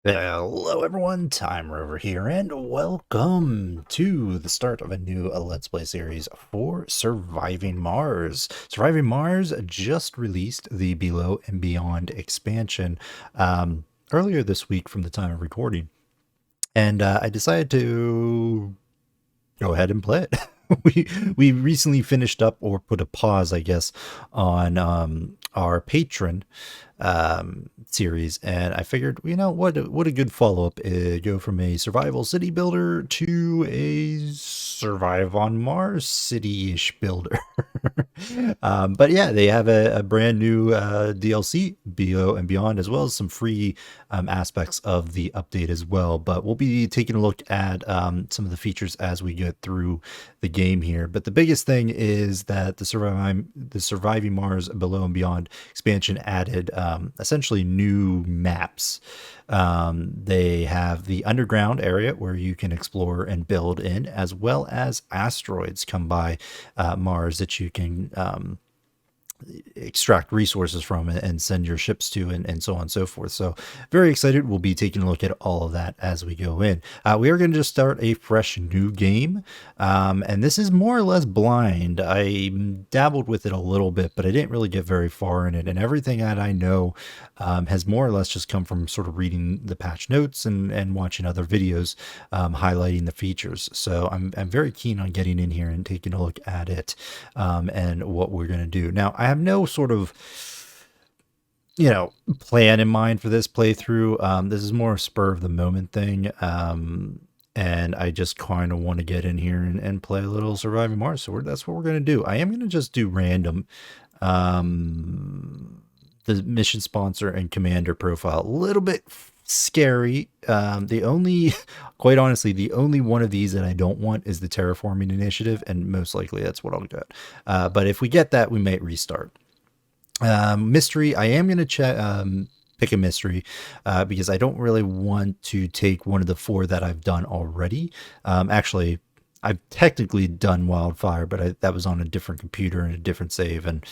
Hello everyone, Timer over here, and welcome to the start of a new Let's Play series for Surviving Mars. Surviving Mars just released the Below and Beyond expansion earlier this week from the time of recording, and I decided to go ahead and play it. we recently finished up, or put a pause, I guess, on our patron series, and I figured, what a good follow-up, go from a survival city builder to a survive on Mars city-ish builder. But yeah, they have a brand new DLC, Below and Beyond, as well as some free aspects of the update as well. But we'll be taking a look at some of the features as we get through the game here. But the biggest thing is that the Surviving Mars Below and Beyond expansion added essentially new maps. They have the underground area where you can explore and build in, as well as asteroids come by Mars that you can extract resources from and send your ships to, and so on and so forth. So very excited. We'll be taking a look at all of that as we go in. We are going to just start a fresh new game, and this is more or less blind. I dabbled with it a little bit, but I didn't really get very far in it, and everything that I know has more or less just come from sort of reading the patch notes and watching other videos highlighting the features. So I'm very keen on getting in here and taking a look at it and what we're going to do. Now, I have no sort of plan in mind for this playthrough. This is more a spur of the moment thing, and I just kind of want to get in here and play a little Surviving Mars. So that's what we're going to do. I am going to just do random. The mission sponsor and commander profile, a little bit scary. Quite honestly, the only one of these that I don't want is the terraforming initiative, and most likely that's what I'll get. But if we get that, we might restart. Mystery, I am going to pick a mystery because I don't really want to take one of the four that I've done already. Actually, I've technically done Wildfire, but that was on a different computer and a different save, and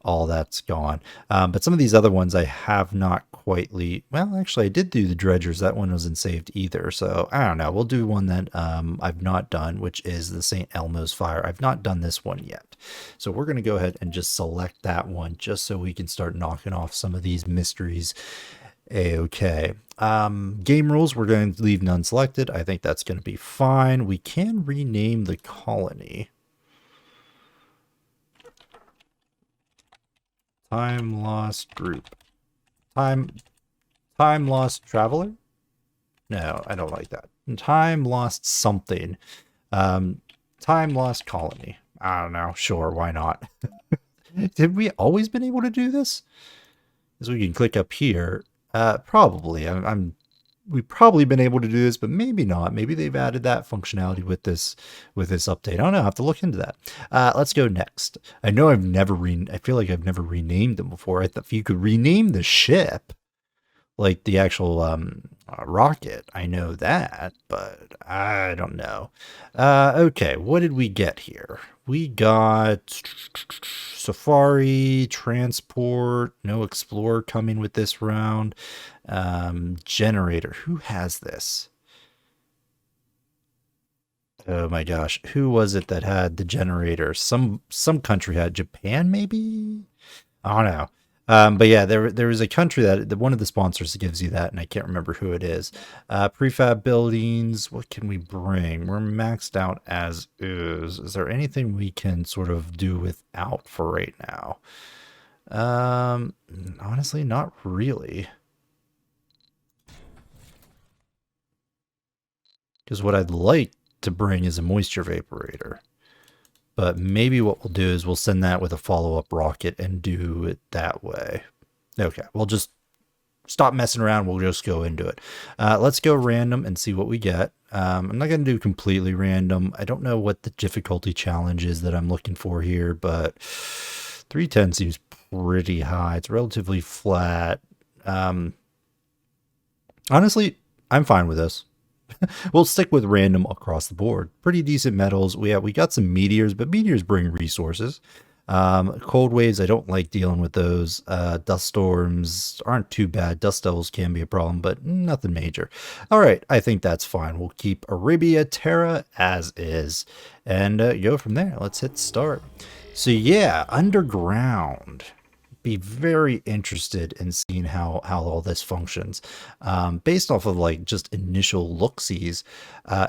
all that's gone. But some of these other ones I have not quite well, actually, I did do the Dredgers. That one wasn't saved either. So I don't know. We'll do one that I've not done, which is the St. Elmo's Fire. I've not done this one yet. So we're going to go ahead and just select that one just so we can start knocking off some of these mysteries. Okay. Game rules, we're going to leave none selected. I think that's going to be fine. We can rename the colony. Time lost group. Time lost traveler? No, I don't like that. Time lost something. Time lost colony. I don't know. Sure, why not? Did we always been able to do this? As we can click up here. Probably. We've probably been able to do this, but maybe not. Maybe they've added that functionality with this update. I don't know. I have to look into that. Let's go next. I know I feel like I've never renamed them before. If you could rename the ship, like the actual rocket, I know that, but I don't know. Okay, what did we get here? We got Safari, Transport, no Explorer coming with this round. Generator, who has this? Oh my gosh, who was it that had the generator? Some country had. Japan, maybe? I don't know. But yeah, there is a country that one of the sponsors gives you that, and I can't remember who it is. Prefab buildings, what can we bring? We're maxed out as is. Is there anything we can sort of do without for right now? Honestly, not really. Because what I'd like to bring is a moisture vaporator. But maybe what we'll do is we'll send that with a follow-up rocket and do it that way. Okay, we'll just stop messing around. We'll just go into it. Let's go random and see what we get. I'm not going to do completely random. I don't know what the difficulty challenge is that I'm looking for here, but 310 seems pretty high. It's relatively flat. Honestly, I'm fine with this. We'll stick with random across the board. Pretty decent metals. We got some meteors, but meteors bring resources. Cold waves, I don't like dealing with those. Dust storms aren't too bad. Dust devils can be a problem, but nothing major. All right, I think that's fine. We'll keep Arabia Terra as is and go from there. Let's hit start. So yeah, underground. Be very interested in seeing how all this functions. Based off of like just initial look-sees, I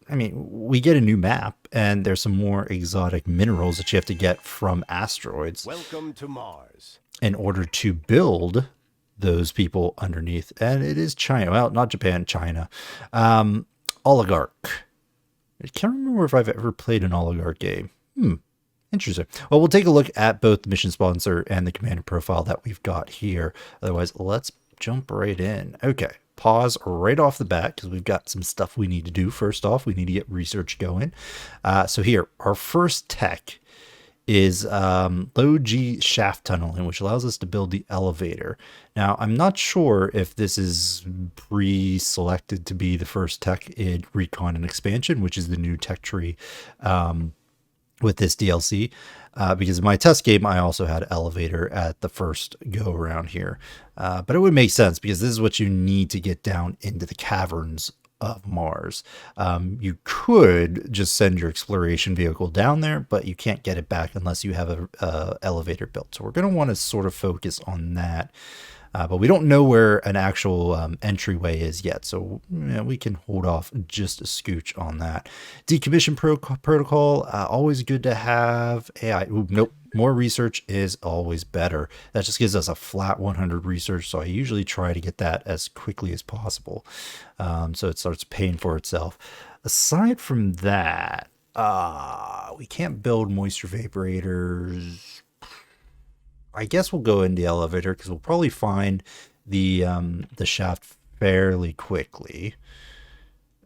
mean, we get a new map and there's some more exotic minerals that you have to get from asteroids. Welcome to Mars. In order to build those people underneath. And it is China. Well, not Japan, China. Oligarch. I can't remember if I've ever played an Oligarch game. Interesting. Well, we'll take a look at both the mission sponsor and the commander profile that we've got here. Otherwise, let's jump right in. Okay, pause right off the bat because we've got some stuff we need to do. First off, we need to get research going. So here, our first tech is low G shaft tunneling, which allows us to build the elevator. Now, I'm not sure if this is pre-selected to be the first tech in Recon and Expansion, which is the new tech tree with this DLC, because in my test game, I also had elevator at the first go around here. But it would make sense because this is what you need to get down into the caverns of Mars. You could just send your exploration vehicle down there, but you can't get it back unless you have a elevator built. So we're going to want to sort of focus on that. But we don't know where an actual entryway is yet, so we can hold off just a scooch on that. Decommission protocol, always good to have. AI, nope, more research is always better. That just gives us a flat 100 research, so I usually try to get that as quickly as possible, so it starts paying for itself. Aside from that, we can't build moisture vaporators. I guess we'll go in the elevator because we'll probably find the shaft fairly quickly.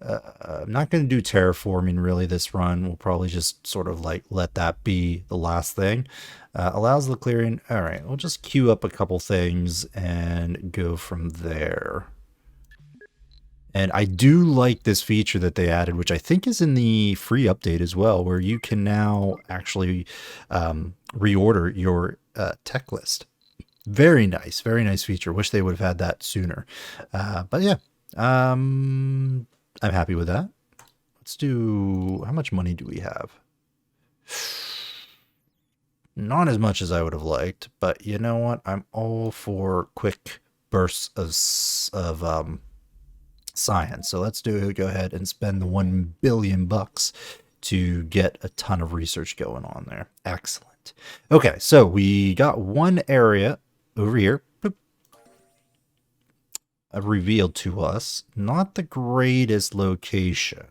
I'm not going to do terraforming really this run. We'll probably just sort of like let that be the last thing. Allows the clearing. All right, we'll just queue up a couple things and go from there. And I do like this feature that they added, which I think is in the free update as well, where you can now actually reorder your tech list. Very nice feature. Wish they would have had that sooner. But yeah, I'm happy with that. Let's do, how much money do we have? Not as much as I would have liked, but you know what? I'm all for quick bursts of science. So let's go ahead and spend the $1 billion to get a ton of research going on there. Excellent. Okay, so we got one area over here revealed to us. Not the greatest location.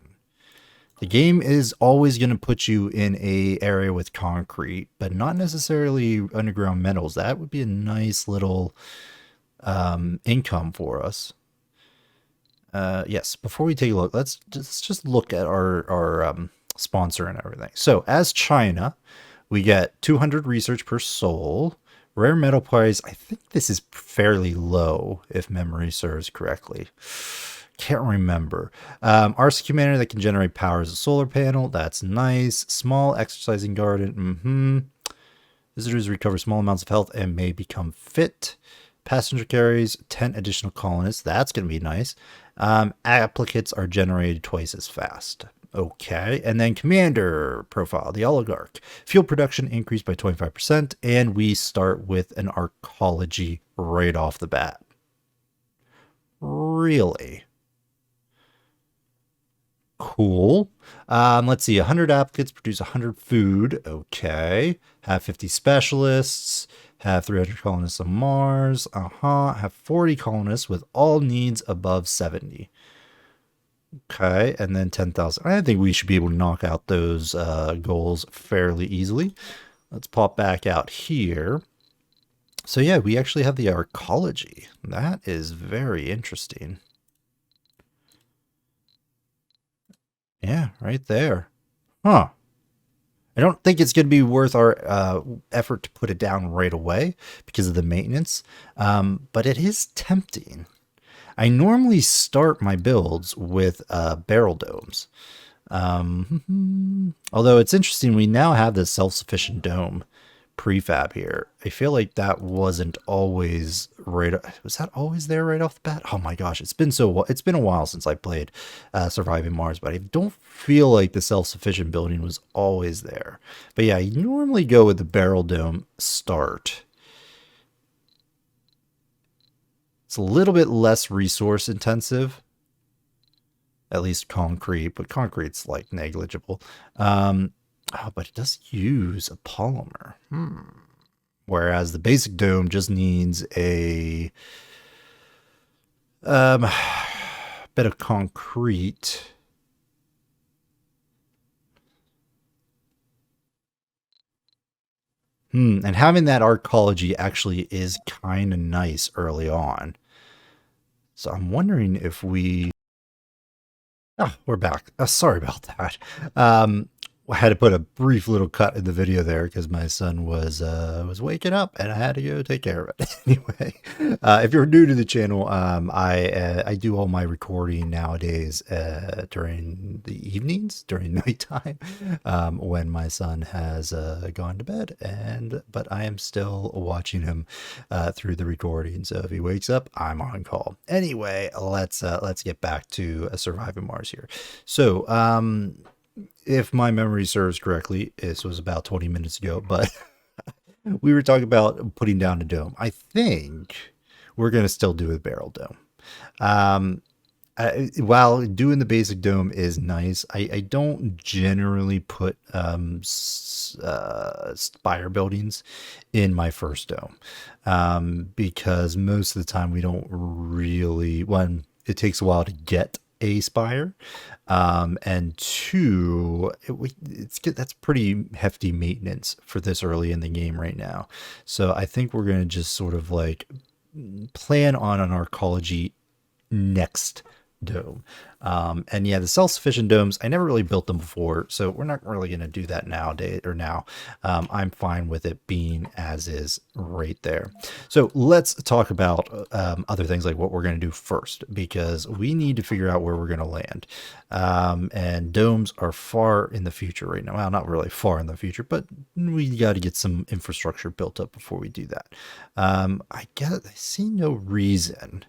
The game is always going to put you in a area with concrete, but not necessarily underground metals. That would be a nice little income for us. Yes, before we take a look, let's just look at our sponsor and everything. So as China, we get 200 research per soul. Rare metal price, I think this is fairly low if memory serves correctly. Can't remember. RC commander that can generate power as a solar panel. That's nice. Small exercising garden. Visitors recover small amounts of health and may become fit. Passenger carries 10 additional colonists. That's going to be nice. Applicates are generated twice as fast. Okay, and then commander profile, the oligarch. Fuel production increased by 25%, and we start with an arcology right off the bat. Really? Cool. Let's see, 100 applicants produce 100 food. Okay. Have 50 specialists. Have 300 colonists on Mars. Have 40 colonists with all needs above 70. Okay, and then 10,000. I think we should be able to knock out those goals fairly easily. Let's pop back out here. So yeah, we actually have the arcology. That is very interesting. Yeah, right there. Huh. I don't think it's going to be worth our effort to put it down right away because of the maintenance, but it is tempting. I normally start my builds with barrel domes. Although it's interesting, we now have this self-sufficient dome, prefab here. I feel like that wasn't always right. Was that always there right off the bat? Oh my gosh, it's been a while since I played Surviving Mars, but I don't feel like the self-sufficient building was always there. But yeah, you normally go with the barrel dome start. It's a little bit less resource intensive, at least concrete, but concrete's like negligible. But it does use a polymer. Whereas the basic dome just needs a bit of concrete. And having that arcology actually is kind of nice early on. So I'm wondering if we... Oh, we're back. Sorry about that. I had to put a brief little cut in the video there because my son was waking up and I had to go take care of it. Anyway, if you're new to the channel, I do all my recording nowadays during the evenings, during nighttime, when my son has gone to bed, but I am still watching him through the recording. So if he wakes up, I'm on call. Anyway, let's get back to Surviving Mars here. So if my memory serves correctly, this was about 20 minutes ago, but we were talking about putting down a dome. I think we're going to still do a barrel dome. While doing the basic dome is nice, I don't generally put spire buildings in my first dome because most of the time we don't really, one, it takes a while to get a spire, and two, that's pretty hefty maintenance for this early in the game right now. So I think we're going to just sort of like plan on an arcology next dome. And yeah, the self-sufficient domes, I never really built them before, so we're not really going to do that nowadays or now. I'm fine with it being as is right there. So let's talk about other things like what we're going to do first, because we need to figure out where we're going to land. And domes are far in the future right now. Well, not really far in the future, but we got to get some infrastructure built up before we do that. I see no reason.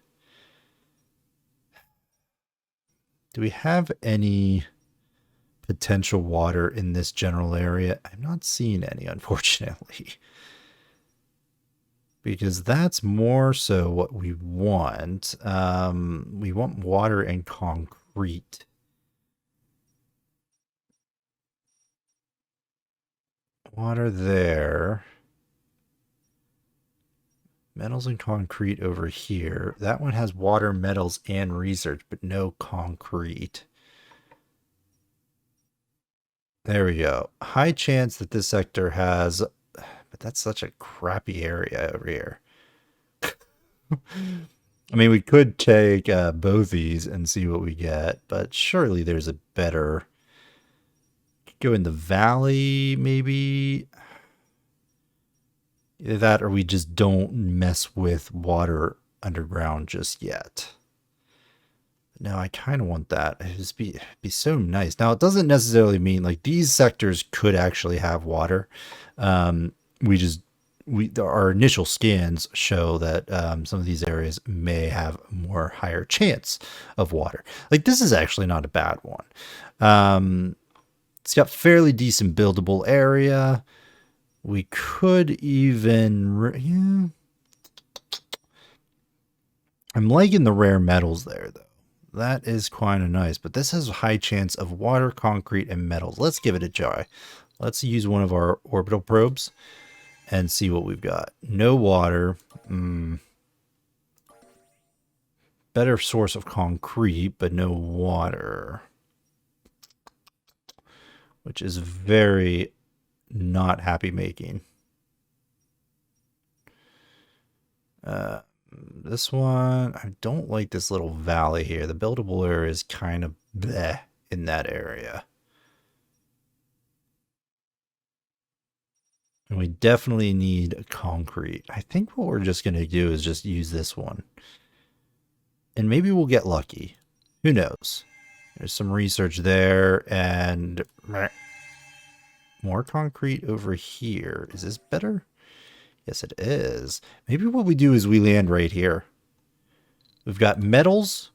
Do we have any potential water in this general area? I'm not seeing any, unfortunately. Because that's more so what we want. We want water and concrete. Water there. Metals and concrete over here. That one has water, metals, and research, but no concrete. There we go. High chance that this sector has... But that's such a crappy area over here. I mean, we could take both these and see what we get, but surely there's a better... Go in the valley, maybe... Either that or we just don't mess with water underground just yet. No, I kind of want that. It'd just be so nice. Now, it doesn't necessarily mean like these sectors could actually have water. Our initial scans show that some of these areas may have more higher chance of water. Like this is actually not a bad one. It's got fairly decent buildable area. We could even... I'm liking the rare metals there, though. That is kind of nice. But this has a high chance of water, concrete, and metals. Let's give it a try. Let's use one of our orbital probes and see what we've got. No water. Better source of concrete, but no water. Which is very... not happy making. This one, I don't like this little valley here. The buildable area is kind of bleh in that area. And we definitely need concrete. I think what we're just going to do is just use this one. And maybe we'll get lucky. Who knows? There's some research there, and more concrete over here. Is this better? Yes, it is. Maybe what we do is we land right here. We've got metals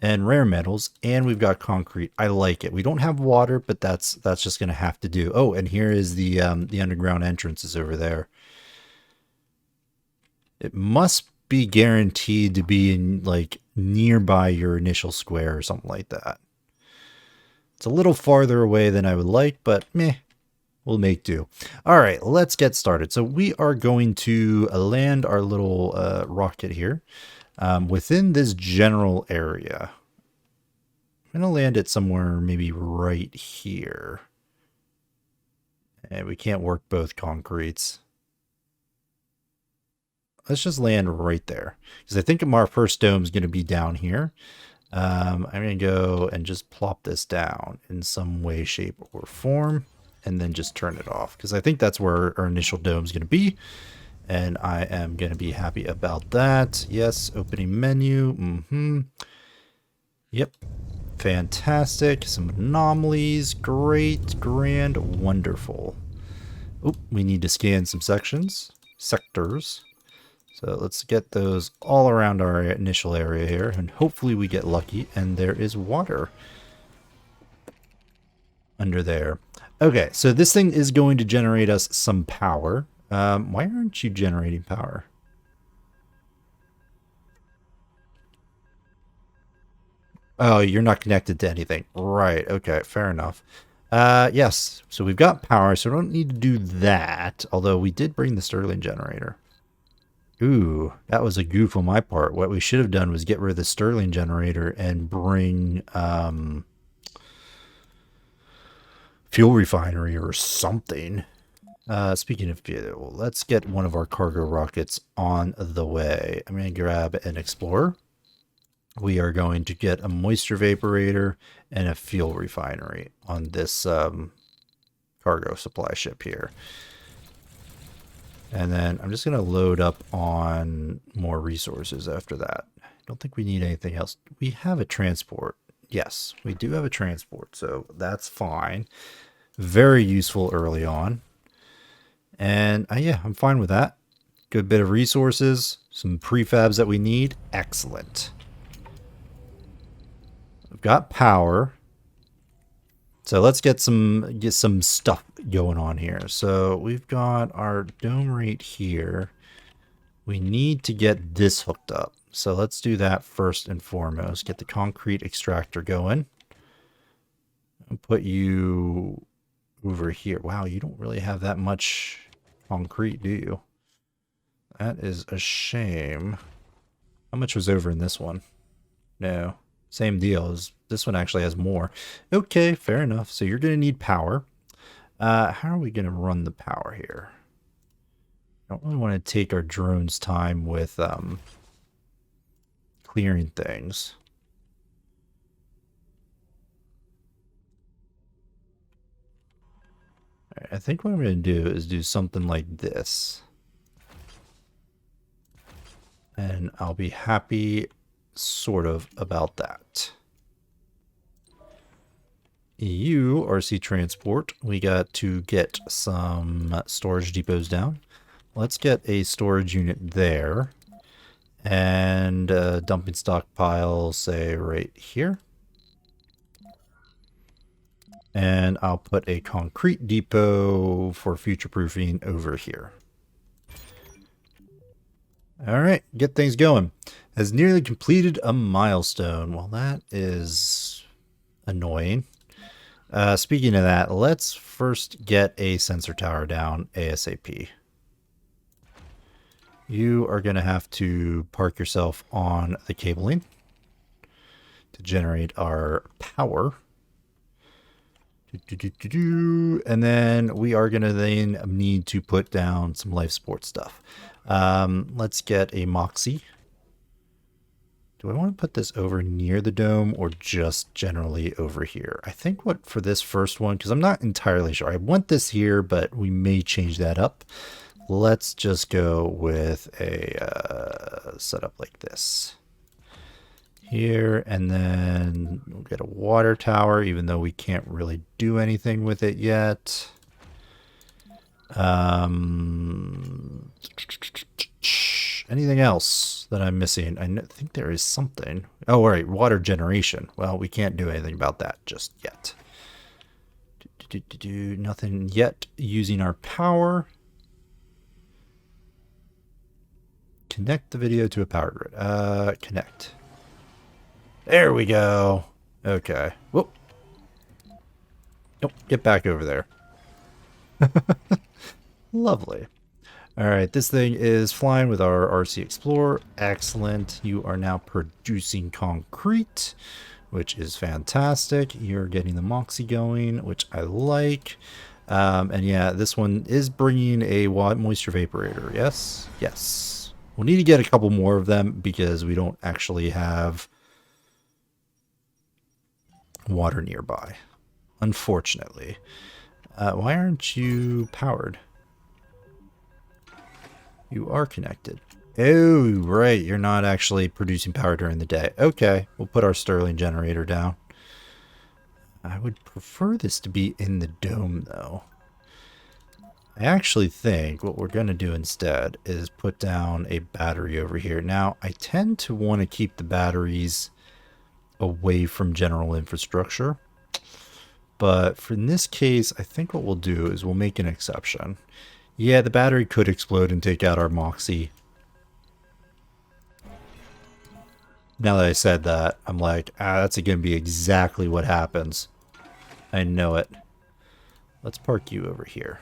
and rare metals, and we've got concrete. I like it. We don't have water, but that's just going to have to do. Oh, and here is the underground entrance is over there. It must be guaranteed to be in like nearby your initial square or something like that. It's a little farther away than I would like, but meh, we'll make do. All right, let's get started. So we are going to land our little rocket here within this general area. I'm going to land it somewhere maybe right here. And we can't work both concretes. Let's just land right there, because I think our first dome is going to be down here. I'm going to go and just plop this down in some way, shape, or form, and then just turn it off, because I think that's where our initial dome is going to be, and I am going to be happy about that. Yes, opening menu. Yep, fantastic. Some anomalies. Great, grand, wonderful. Oh, we need to scan some sectors. So let's get those all around our initial area here, and hopefully we get lucky and there is water under there. Okay, so this thing is going to generate us some power. Why aren't you generating power? Oh, you're not connected to anything. Right, okay, fair enough. Yes, so we've got power, so we don't need to do that, although we did bring the Stirling generator. Ooh, that was a goof on my part. What we should have done was get rid of the Stirling generator and bring fuel refinery or something. Speaking of fuel, let's get one of our cargo rockets on the way. I'm going to grab an Explorer. We are going to get a moisture vaporator and a fuel refinery on this cargo supply ship here. And then I'm just going to load up on more resources after that. I don't think we need anything else. We have a transport. Yes, we do have a transport, so that's fine. Very useful early on. And yeah, I'm fine with that. Good bit of resources, some prefabs that we need. Excellent. We've got power. So let's get some stuff going on here. So we've got our dome right here. We need to get this hooked up. So let's do that first and foremost. Get the concrete extractor going. And put you over here. Wow, you don't really have that much concrete, do you? That is a shame. How much was over in this one? No. Same deal. This one actually has more. Okay, fair enough. So you're going to need power. How are we going to run the power here? I don't really want to take our drone's time with clearing things. All right, I think what I'm going to do is do something like this. And I'll be happy sort of about that. EU RC transport. We got to get some storage depots down. Let's get a storage unit there. And dumping stockpile, say right here. And I'll put a concrete depot for future proofing over here. All right, get things going. Has nearly completed a milestone. Well, that is annoying. Speaking of that, let's first get a sensor tower down ASAP. You are going to have to park yourself on the cabling to generate our power. And then we are going to then need to put down some life support stuff. Let's get a Moxie. Do I want to put this over near the dome or just generally over here? I think what for this first one, because I'm not entirely sure. I want this here, but we may change that up. Let's just go with a setup like this. here, and then we'll get a water tower, even though we can't really do anything with it yet. Anything else that I'm missing? I think there is something. Oh, all right, water generation. Well, we can't do anything about that just yet. Nothing yet using our power. Connect the video to a power grid. Connect. There we go. Okay. Whoop. Nope, get back over there. Lovely. All right, this thing is flying with our RC Explorer. Excellent. You are now producing concrete, which is fantastic. You're getting the Moxie going, which I like. And yeah, this one is bringing a moisture vaporator. Yes? Yes. We'll need to get a couple more of them because we don't actually have water nearby, unfortunately. Why aren't you powered? You are connected. Oh, right. You're not actually producing power during the day. Okay. We'll put our Stirling generator down. I would prefer this to be in the dome, though. I actually think what we're going to do instead is put down a battery over here. Now, I tend to want to keep the batteries away from general infrastructure. But for in this case, I think what we'll do is we'll make an exception. Yeah, the battery could explode and take out our Moxie. Now that I said that, I'm like, that's going to be exactly what happens. I know it. Let's park you over here.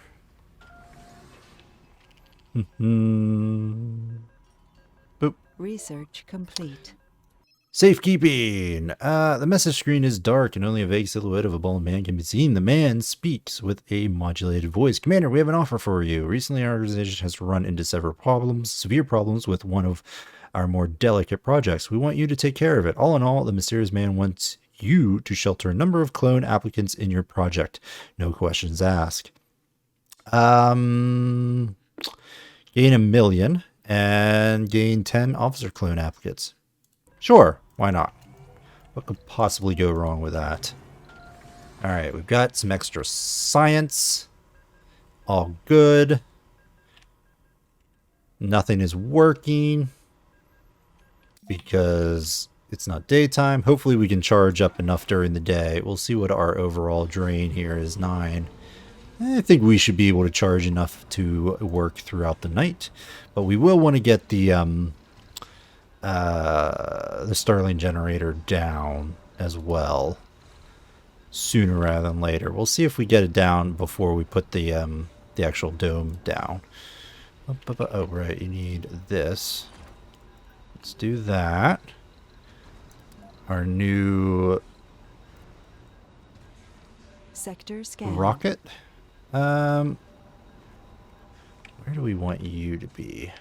Boop. Research complete. Safekeeping! The message screen is dark and only a vague silhouette of a bald man can be seen. The man speaks with a modulated voice. Commander, we have an offer for you. Recently, our organization has run into several problems, severe problems with one of our more delicate projects. We want you to take care of it. All in all, the mysterious man wants you to shelter a number of clone applicants in your project. No questions asked. Gain 1 million and gain 10 officer clone applicants. Sure, why not? What could possibly go wrong with that? Alright, we've got some extra science. All good. Nothing is working because it's not daytime. Hopefully we can charge up enough during the day. We'll see what our overall drain here is. 9. I think we should be able to charge enough to work throughout the night. But we will want to get the Stirling generator down as well sooner rather than later. We'll see if we get it down before we put the actual dome down. Oh, right, you need this. Let's do that. Our new Sector scan. rocket. Where do we want you to be?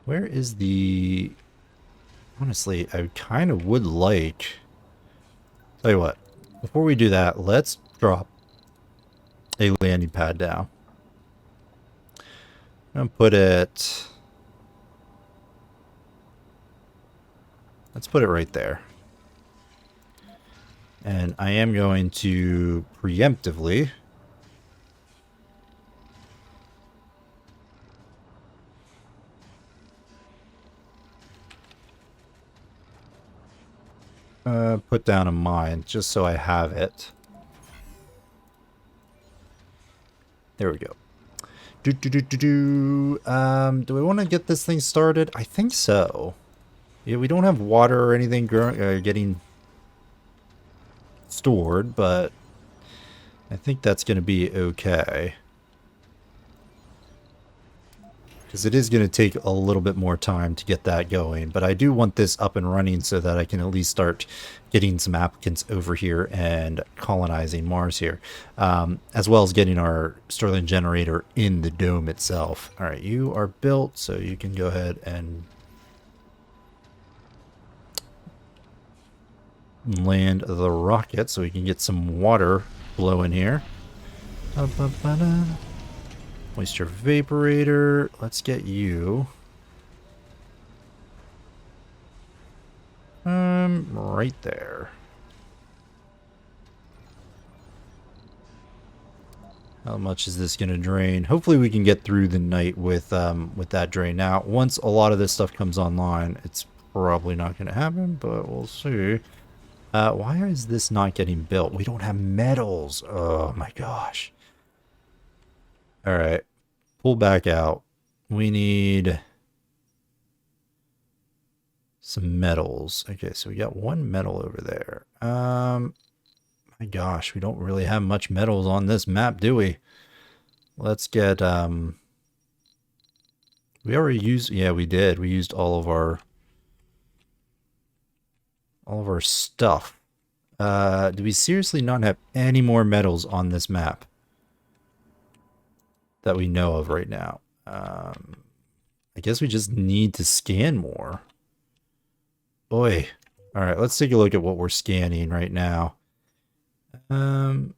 Where is the... Honestly, I kind of would like... Tell you what, before we do that, let's drop a landing pad down. I'm gonna put it... Let's put it right there. And I am going to preemptively... put down a mine just so I have it. There we go. Do we want to get this thing started? I think so. Yeah, we don't have water or anything getting stored, but I think that's going to be okay. Because it is going to take a little bit more time to get that going. But I do want this up and running so that I can at least start getting some applicants over here and colonizing Mars here. As well as getting our Stirling generator in the dome itself. Alright, you are built, so you can go ahead and land the rocket so we can get some water flowing here. Moisture vaporator. Let's get you. Right there. How much is this going to drain? Hopefully we can get through the night with that drain. Now, once a lot of this stuff comes online, it's probably not going to happen, but we'll see. Why is this not getting built? We don't have metals. Oh my gosh. All right. Pull back out. We need some metals. Okay, so we got one metal over there. My gosh, we don't really have much metals on this map, do we? Let's get, we already used, yeah, we did. We used all of our stuff. Do we seriously not have any more metals on this map that we know of right now? I guess we just need to scan more. Boy. All right, let's take a look at what we're scanning right now. Let's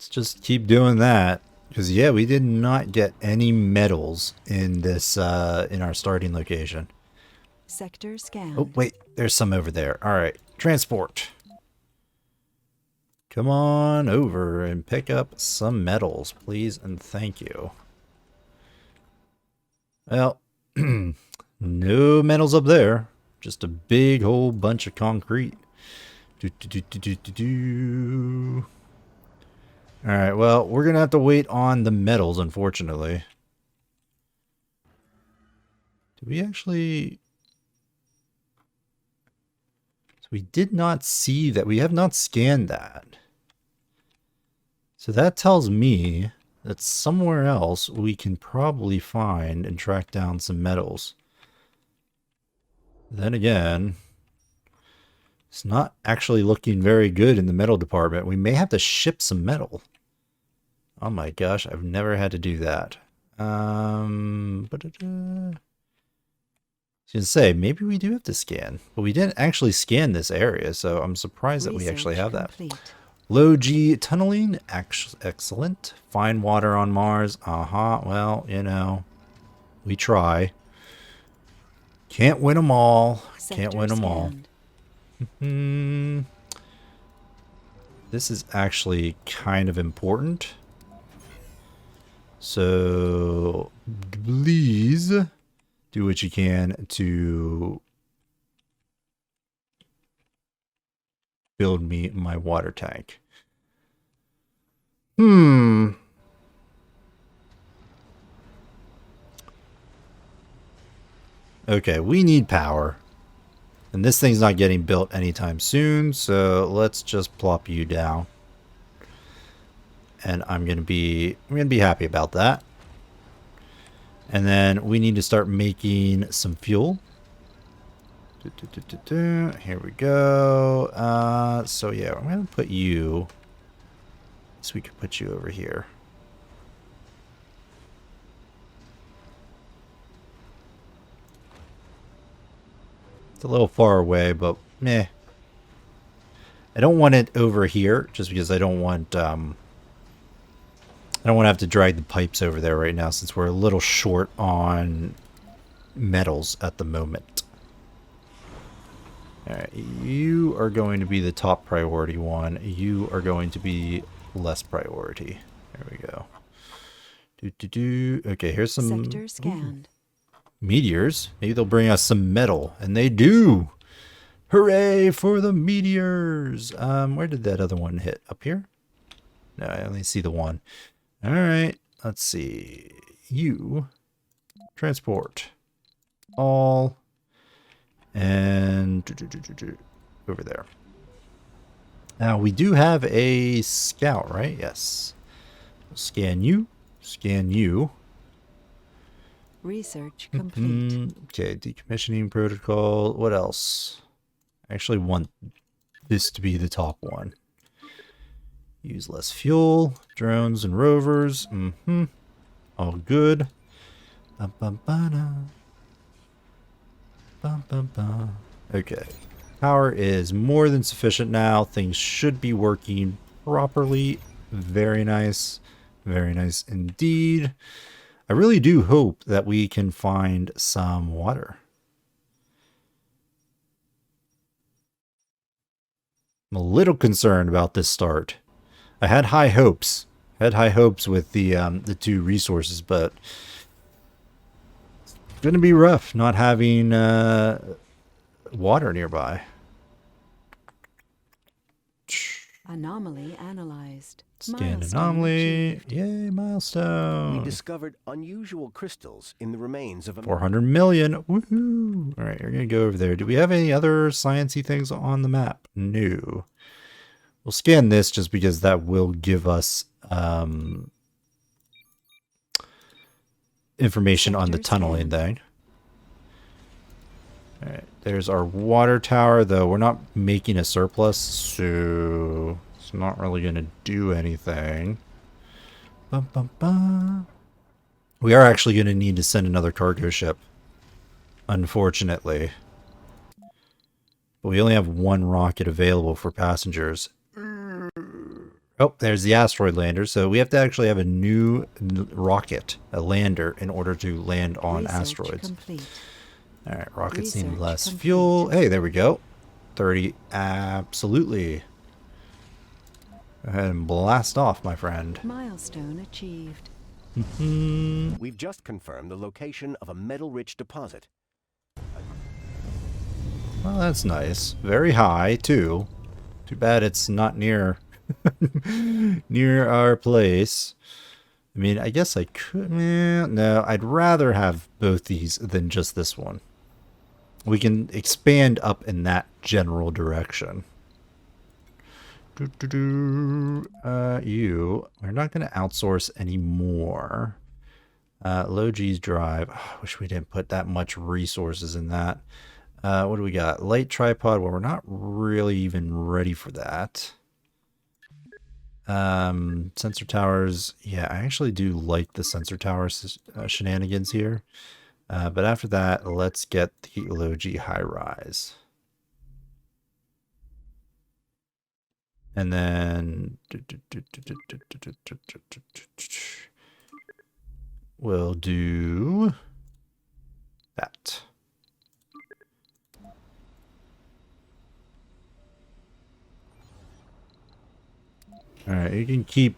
just keep doing that. Because, yeah, we did not get any metals in this, in our starting location. Sector scanned. Oh, wait, there's some over there. All right, transport. Come on over and pick up some metals, please, and thank you. Well, no metals up there. Just a big whole bunch of concrete. Alright, well, we're going to have to wait on the metals, unfortunately. Did we actually... So we did not see that. We have not scanned that. So that tells me that somewhere else we can probably find and track down some metals. Then again, it's not actually looking very good in the metal department. We may have to ship some metal. Oh my gosh, I've never had to do that. I was going to say, maybe we do have to scan. But we didn't actually scan this area, so I'm surprised that we actually have that. Low G tunneling, excellent. Fine water on Mars, well, you know, we try. Can't win them all. Can't win them all. This is actually kind of important. So, please do what you can to build me my water tank. Okay, we need power. And this thing's not getting built anytime soon, so let's just plop you down. And I'm gonna be happy about that. And then we need to start making some fuel. Here we go. So yeah, I'm gonna put you. So we could put you over here. It's a little far away, but meh. I don't want it over here, just because I don't want to have to drag the pipes over there right now, since we're a little short on metals at the moment. Alright, you are going to be the top priority one. You are going to be less priority. There we go. Okay, here's some Sector scanned. meteors. Maybe they'll bring us some metal, and they do. Hooray for the meteors! Where did that other one hit? Up here? No, I only see the one. Alright, let's see. You transport all and over there. Now we do have a scout, right? Yes. Scan you. Scan you. Research complete. Okay, decommissioning protocol. What else? I actually want this to be the top one. Use less fuel. Drones and rovers. All good. Okay. Power is more than sufficient now. Things should be working properly. Very nice. Very nice indeed. I really do hope that we can find some water. I'm a little concerned about this start. I had high hopes. Had high hopes with the two resources, but it's gonna be rough not having water nearby. Anomaly analyzed. Scan Milestone anomaly. achieved. Yay, milestone. We discovered unusual crystals in the remains of a 400 million. Woohoo. All right, we're going to go over there. Do we have any other sciencey things on the map? No. We'll scan this just because that will give us information on the Sector tunneling scan. thing. All right, there's our water tower, though we're not making a surplus, so it's not really going to do anything. Bum, bum, bum. We are actually going to need to send another cargo ship, unfortunately. But we only have one rocket available for passengers. Oh, there's the asteroid lander. So we have to actually have a new rocket, a lander, in order to land on Research asteroids. complete. All right, rockets need Research less complete. fuel. Hey, there we go. 30, absolutely. Go ahead and blast off, my friend. Milestone achieved. We've just confirmed the location of a metal-rich deposit. Well, that's nice. Very high, too. Too bad it's not near near our place. I mean, I guess I could... no, I'd rather have both these than just this one. We can expand up in that general direction. You are not going to outsource anymore. Low G's drive. I wish we didn't put that much resources in that. What do we got? Light tripod. Well, we're not really even ready for that. Sensor towers. Yeah, I actually do like the sensor towers shenanigans here. But after that, let's get the low G high rise. And then we'll do that. All right, you can keep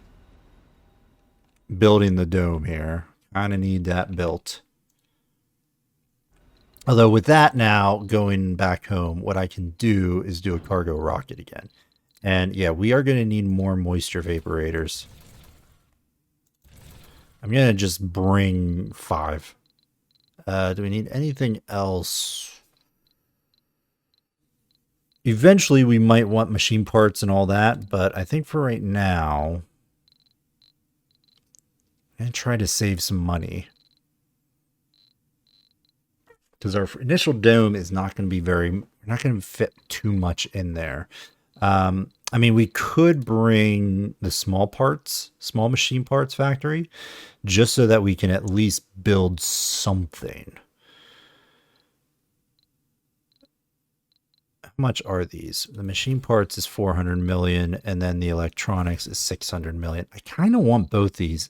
building the dome here. Kind of need that built. Although with that now going back home, what I can do is do a cargo rocket again. And yeah, we are going to need more moisture vaporators. I'm going to just bring 5. Do we need anything else? Eventually, we might want machine parts and all that, but I think for right now, I'm going to try to save some money. Because our initial dome is not going to be we're not going to fit too much in there. I mean, we could bring the small machine parts factory, just so that we can at least build something. How much are these? The machine parts is 400 million, and then the electronics is 600 million. I kind of want both these.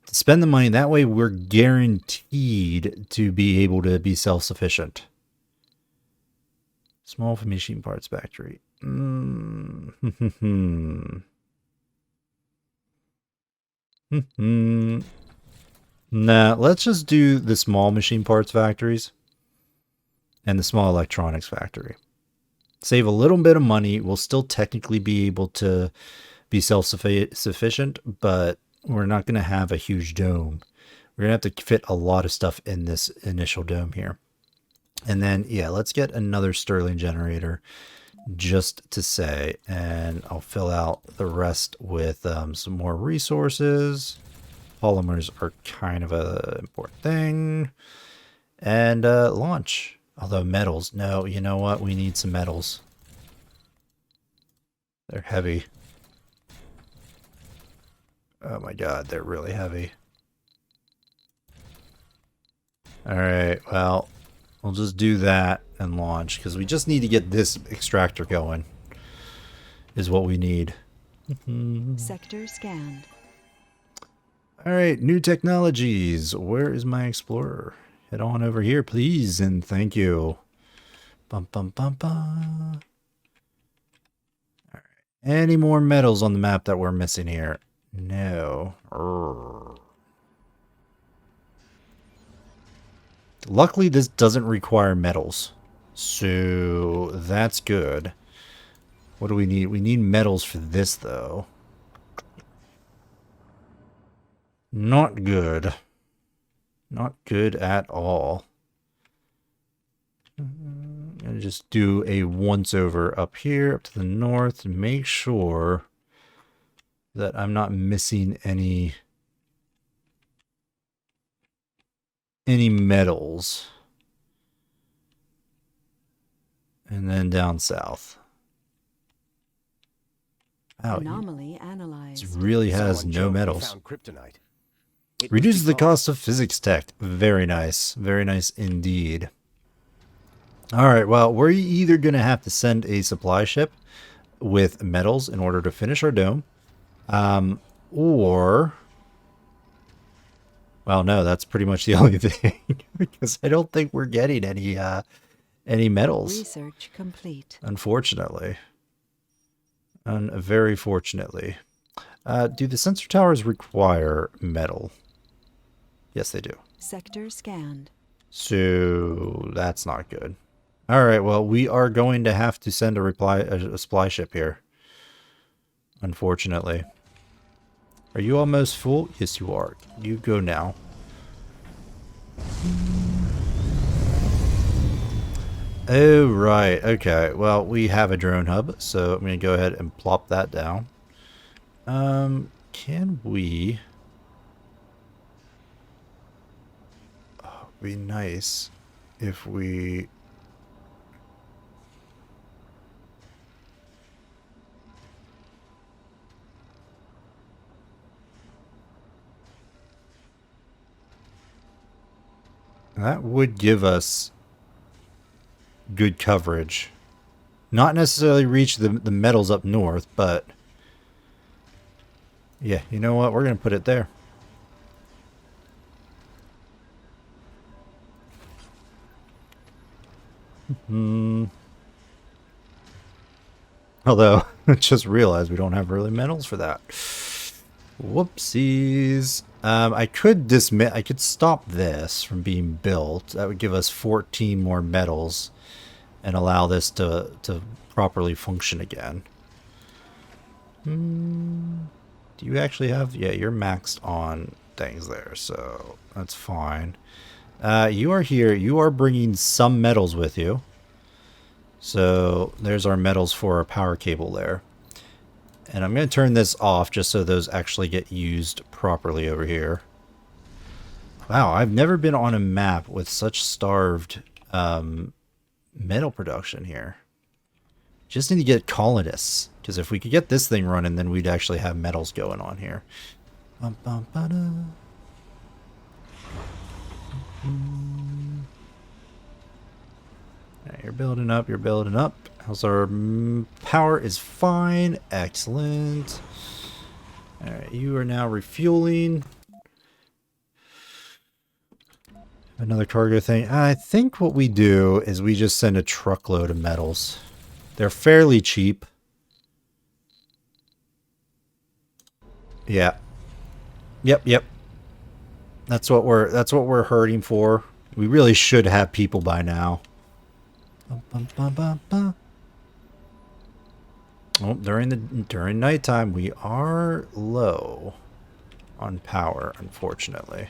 To spend the money, that way we're guaranteed to be able to be self-sufficient. Small machine parts factory. Nah, let's just do the small machine parts factories and the small electronics factory. Save a little bit of money. We'll still technically be able to be self-sufficient, but we're not going to have a huge dome. We're going to have to fit a lot of stuff in this initial dome here. And then, yeah, let's get another Stirling generator just to say, and I'll fill out the rest with some more resources. Polymers are kind of an important thing. And launch. Although metals, no, you know what? We need some metals. They're heavy. Oh my god, they're really heavy. Alright, well, We'll just do that and launch, because we just need to get this extractor going, is what we need. Sector scanned. Alright, new technologies. Where is my explorer? Head on over here, please, and thank you. Bum, bum, bum, bum. Alright. Any more metals on the map that we're missing here? No. Urgh. Luckily, this doesn't require metals. So, that's good. What do we need? We need metals for this, though. Not good. Not good at all. I'm going to just do a once-over up here, up to the north, to make sure that I'm not missing any metals. And then down south. Wow, Anomaly analyzed. it really has Someone no joked we metals. found kryptonite. It was Reduces the because- cost of physics tech. Very nice. Very nice indeed. Alright, well, we're either going to have to send a supply ship with metals in order to finish our dome. Or... Well, no, that's pretty much the only thing. Because I don't think we're getting any metals. Research complete. Unfortunately. Very fortunately. Do the sensor towers require metal? Yes, they do. Sector scanned. So that's not good. All right, well, we are going to have to send a supply ship here. Unfortunately. Are you almost full? Yes, you are. You go now. Oh, right. Okay. Well, we have a drone hub, so I'm going to go ahead and plop that down. Can we... Oh, it'd be nice if we... That would give us good coverage. Not necessarily reach the metals up north, but... Yeah, you know what? We're going to put it there. Although, I just realized we don't have really metals for that. Whoopsies. I could stop this from being built. That would give us 14 more metals and allow this to properly function again. Do you actually have... Yeah, you're maxed on things there, so that's fine. You are here. You are bringing some metals with you. So there's our metals for our power cable there. And I'm going to turn this off just so those actually get used properly over here. Wow, I've never been on a map with such starved metal production here. Just need to get colonists. Because if we could get this thing running, then we'd actually have metals going on here. Bum, bum, ba-da. Right, you're building up, you're building up. How's our power is fine. Excellent. Alright, you are now refueling. Another cargo thing. I think what we do is we just send a truckload of metals. They're fairly cheap. Yeah. Yep. That's what we're hurting for. We really should have people by now. Oh, during nighttime we are low on power, unfortunately.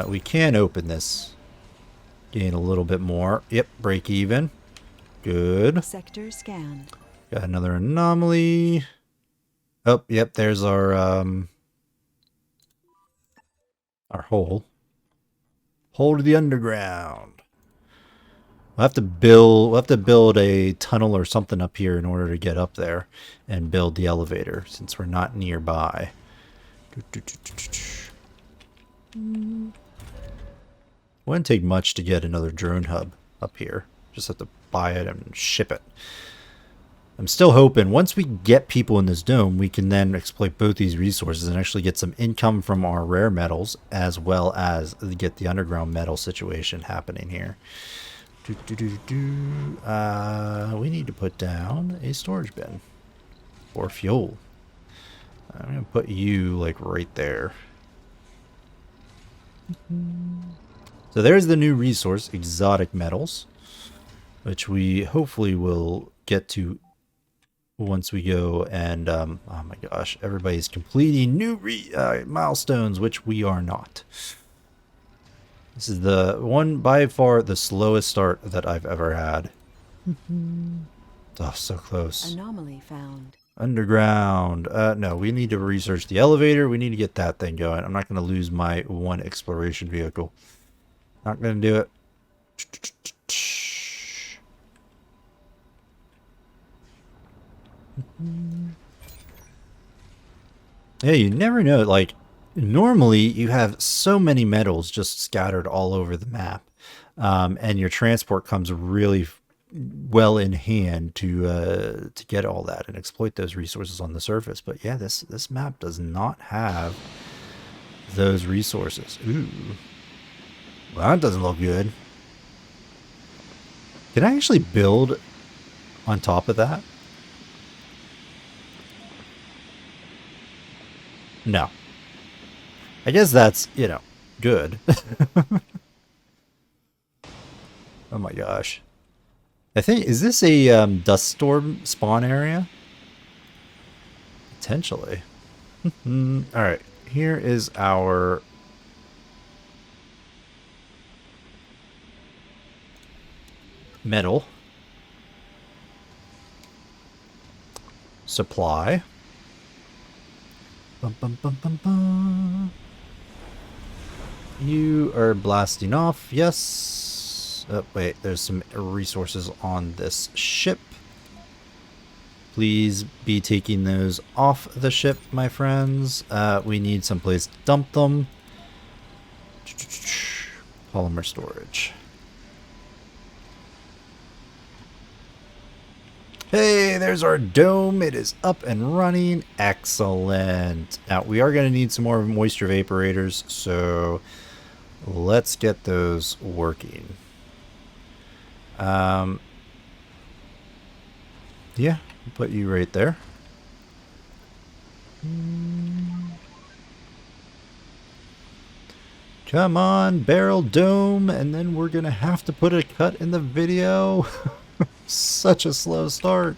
We can open this. Gain a little bit more. Yep, break even. Good. Sector scanned. Got another anomaly. Oh, yep, there's our hole. Hole to the underground. We'll have to build a tunnel or something up here in order to get up there and build the elevator since we're not nearby. Wouldn't take much to get another drone hub up here. Just have to buy it and ship it. I'm still hoping once we get people in this dome, we can then exploit both these resources and actually get some income from our rare metals, as well as get the underground metal situation happening here. We need to put down a storage bin for fuel. I'm going to put you like right there. So there's the new resource, exotic metals, which we hopefully will get to once we go and, oh my gosh, everybody's completing new milestones, which we are not. This is the one by far the slowest start that I've ever had. Oh, so close. Anomaly found. Underground. No, we need to research the elevator. We need to get that thing going. I'm not going to lose my one exploration vehicle. Not going to do it. Yeah, you never know. Like, normally you have so many metals just scattered all over the map. And your transport comes really well in hand to get all that and exploit those resources on the surface. But yeah, this map does not have those resources. Ooh. Well, that doesn't look good. Can I actually build on top of that? No. I guess that's, you know, good. Oh my gosh. I think, is this a dust storm spawn area? Potentially. Alright, here is our metal supply. Bum, bum, bum, bum, bum. You are blasting off, yes. Oh, wait, there's some resources on this ship. Please be taking those off the ship, my friends. We need someplace to dump them. Polymer storage. Hey, there's our dome. It is up and running. Excellent. Now, we are going to need some more moisture vaporators, so let's get those working. Yeah, put you right there. Come on, barrel dome, and then we're going to have to put a cut in the video. Such a slow start.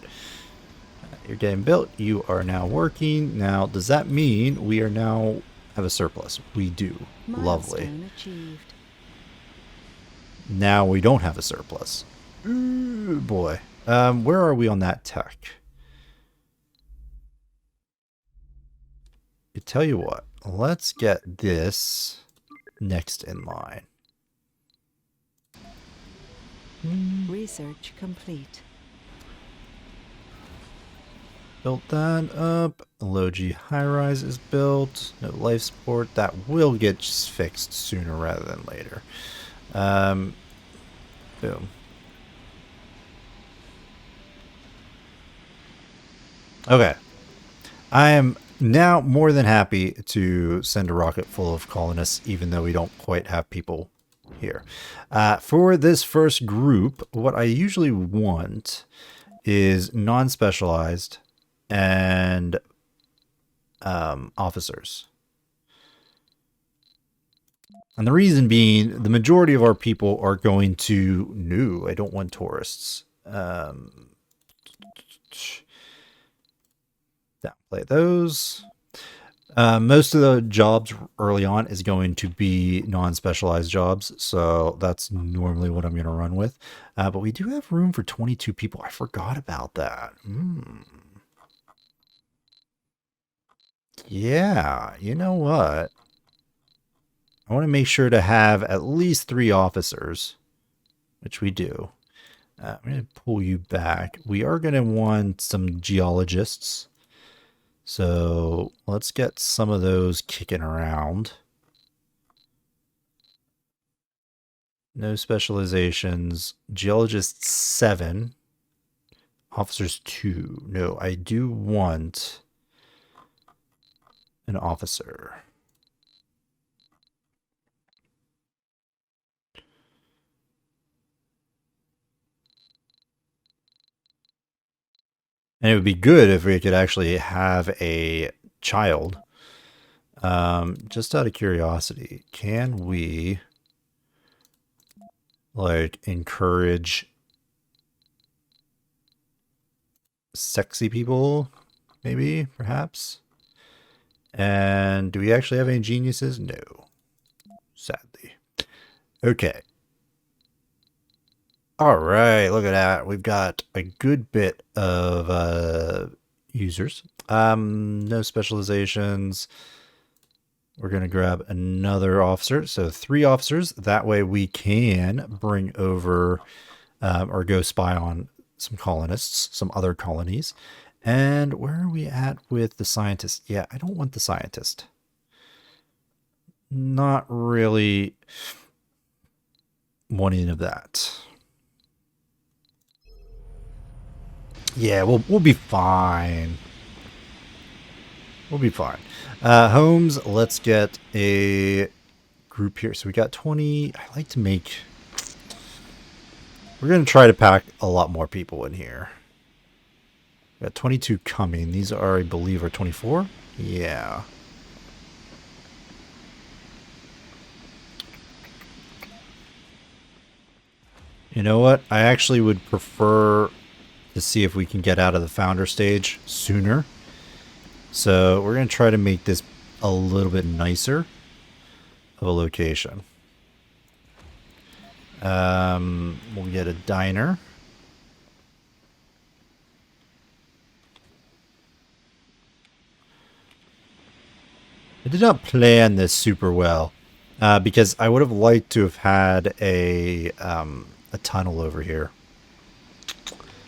You're getting built. You are now working. Now, does that mean we are now have a surplus? We do. Lovely. Milestone achieved. Now we don't have a surplus. Ooh, boy. Where are we on that tech? I tell you what. Let's get this next in line. Research complete. Built that up. Low G high rise is built. No life support. That will get fixed sooner rather than later. Boom. Okay. I am now more than happy to send a rocket full of colonists, even though we don't quite have people here. For this first group, what I usually want is non-specialized and officers. And the reason being, the majority of our people are going to... No, I don't want tourists. Downplay those. Most of the jobs early on is going to be non-specialized jobs, so that's normally what I'm going to run with. But we do have room for 22 people. I forgot about that. Yeah, you know what? I want to make sure to have at least 3 officers, which we do. I'm going to pull you back. We are going to want some geologists. So let's get some of those kicking around. No specializations. Geologist 7. Officers 2. No, I do want an officer. And it would be good if we could actually have a child. Just out of curiosity, can we like encourage sexy people? Maybe, perhaps. And do we actually have any geniuses? No, sadly. Okay. All right, look at that. We've got a good bit of users. No specializations. We're going to grab another officer. So 3 officers. That way we can bring over or go spy on some colonists, some other colonies. And where are we at with the scientist? Yeah, I don't want the scientist. Not really wanting of that. Yeah, we'll be fine. We'll be fine. Homes, let's get a group here. So we got 20. I like to make... We're going to try to pack a lot more people in here. We got 22 coming. These are, I believe, are 24? Yeah. You know what? I actually would prefer to see if we can get out of the founder stage sooner. So we're going to try to make this a little bit nicer of a location. We'll get a diner. I did not plan this super well because I would have liked to have had a tunnel over here.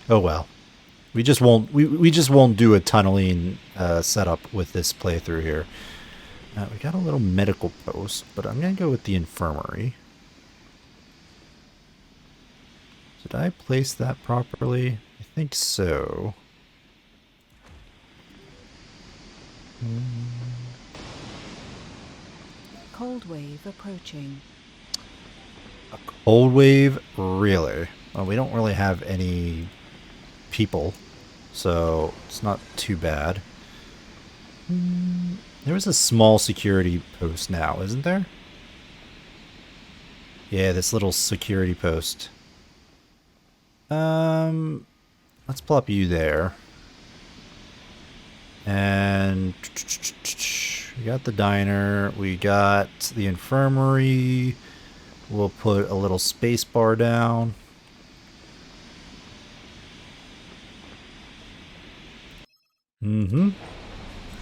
Oh well. We just won't. We just won't do a tunneling setup with this playthrough here. We got a little medical post, but I'm gonna go with the infirmary. Did I place that properly? I think so. Cold wave approaching. A cold wave, really? Well, we don't really have any people, so it's not too bad. There was a small security post now, isn't there? Yeah, this little security post. Let's plop you there. And we got the diner, we got the infirmary. We'll put a little space bar down.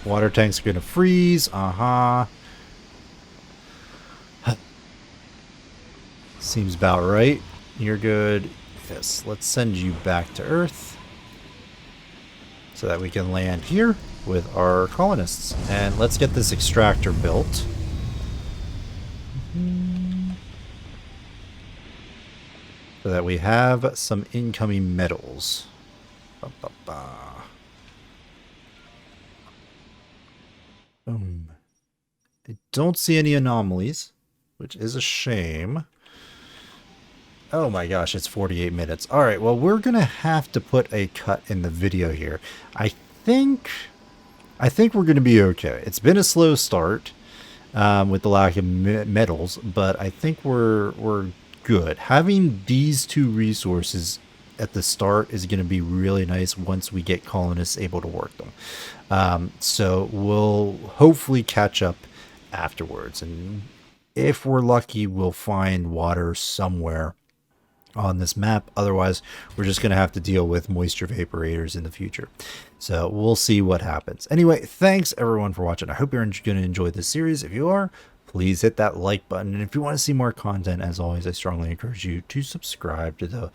Water tanks are gonna freeze. Seems about right. You're good. Yes, let's send you back to Earth so that we can land here with our colonists. And let's get this extractor built. So that we have some incoming metals. Boom. I don't see any anomalies, which is a shame. Oh my gosh, it's 48 minutes. All right, well, we're going to have to put a cut in the video here. I think we're going to be okay. It's been a slow start with the lack of metals, but I think we're good. Having these 2 resources at the start is going to be really nice once we get colonists able to work them. So we'll hopefully catch up afterwards. And if we're lucky, we'll find water somewhere on this map. Otherwise, we're just going to have to deal with moisture vaporators in the future. So we'll see what happens. Anyway, thanks everyone for watching. I hope you're going to enjoy this series. If you are, please hit that like button. And if you want to see more content, as always, I strongly encourage you to subscribe to the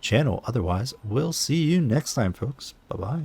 channel. Otherwise, we'll see you next time, folks. Bye-bye.